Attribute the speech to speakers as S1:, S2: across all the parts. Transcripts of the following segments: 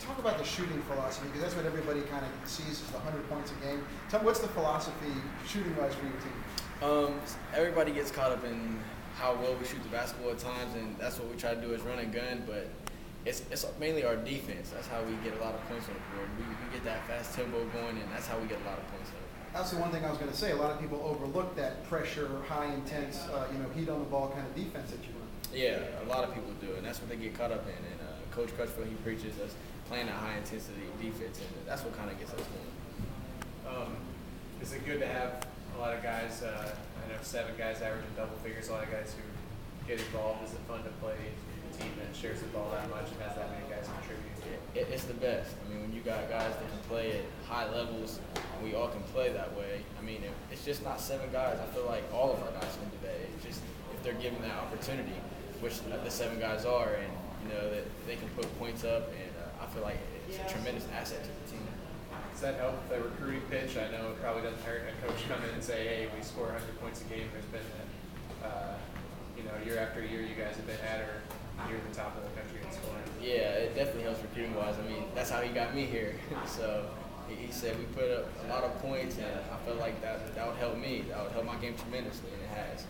S1: Talk about the shooting philosophy, because that's what everybody kind of sees as the 100 points a game. Tell me, what's the philosophy shooting-wise for your team?
S2: Everybody gets caught up in how well we shoot the basketball at times, and that's what we try to do is run and gun, but it's mainly our defense. That's how we get a lot of points on the board. We get that fast tempo going, and that's how we get a lot of points on it.
S1: That's the one thing I was going to say. A lot of people overlook that pressure, high intense, heat on the ball kind of defense that you run.
S2: Yeah, a lot of people do, and that's what they get caught up in. And Coach Crutchfield, he preaches us playing that high intensity defense, and that's what kind of gets us going.
S3: Is it good to have a lot of guys? I know 7 guys averaging double figures. A lot of guys who get involved. Is it fun to play a team that shares the ball that much and has that many guys contribute?
S2: It's the best. I mean, when you got guys that can play at high levels, and we all can play that way. I mean, it's just not 7 guys. I feel like all of our guys can do that. It's just if they're given that opportunity, which the 7 guys are, and that they can put points up, and I feel like it's a tremendous asset to the team.
S3: Does that help the recruiting pitch? I know it probably doesn't hurt a coach come in and say, hey, we score 100 points a game. There's been year after year you guys have been at or near the top of the country in scoring.
S2: Yeah, it definitely helps recruiting wise. I mean, that's how he got me here. So he said we put up a lot of points, and I felt like that would help me. That would help my game tremendously, and it has.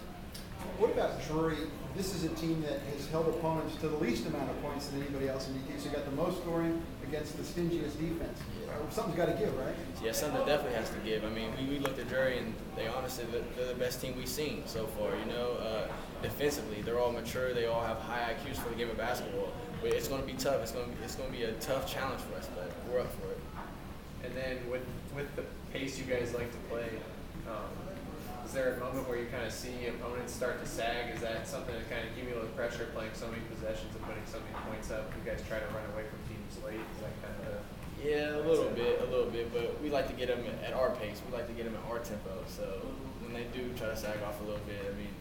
S1: What about Drury? This is a team that has held opponents to the least amount of points than anybody else in the team. So you got the most scoring against the stingiest defense. Something's got to give, right?
S2: Yeah, something definitely has to give. I mean, we looked at Drury, and they honestly they're the best team we've seen so far. Defensively, they're all mature. They all have high IQs for the game of basketball. But it's going to be tough. It's going to be a tough challenge for us, but we're up for it.
S3: And then with the pace you guys like to play, is there a moment where you kind of see opponents start to sag? Is that something that kind of cumulative pressure, playing so many possessions and putting so many points up? You guys try to run away from teams late? Is that kind of
S2: Yeah, a little bit, but we like to get them at our pace. We like to get them at our tempo. So when they do try to sag off a little bit, I mean,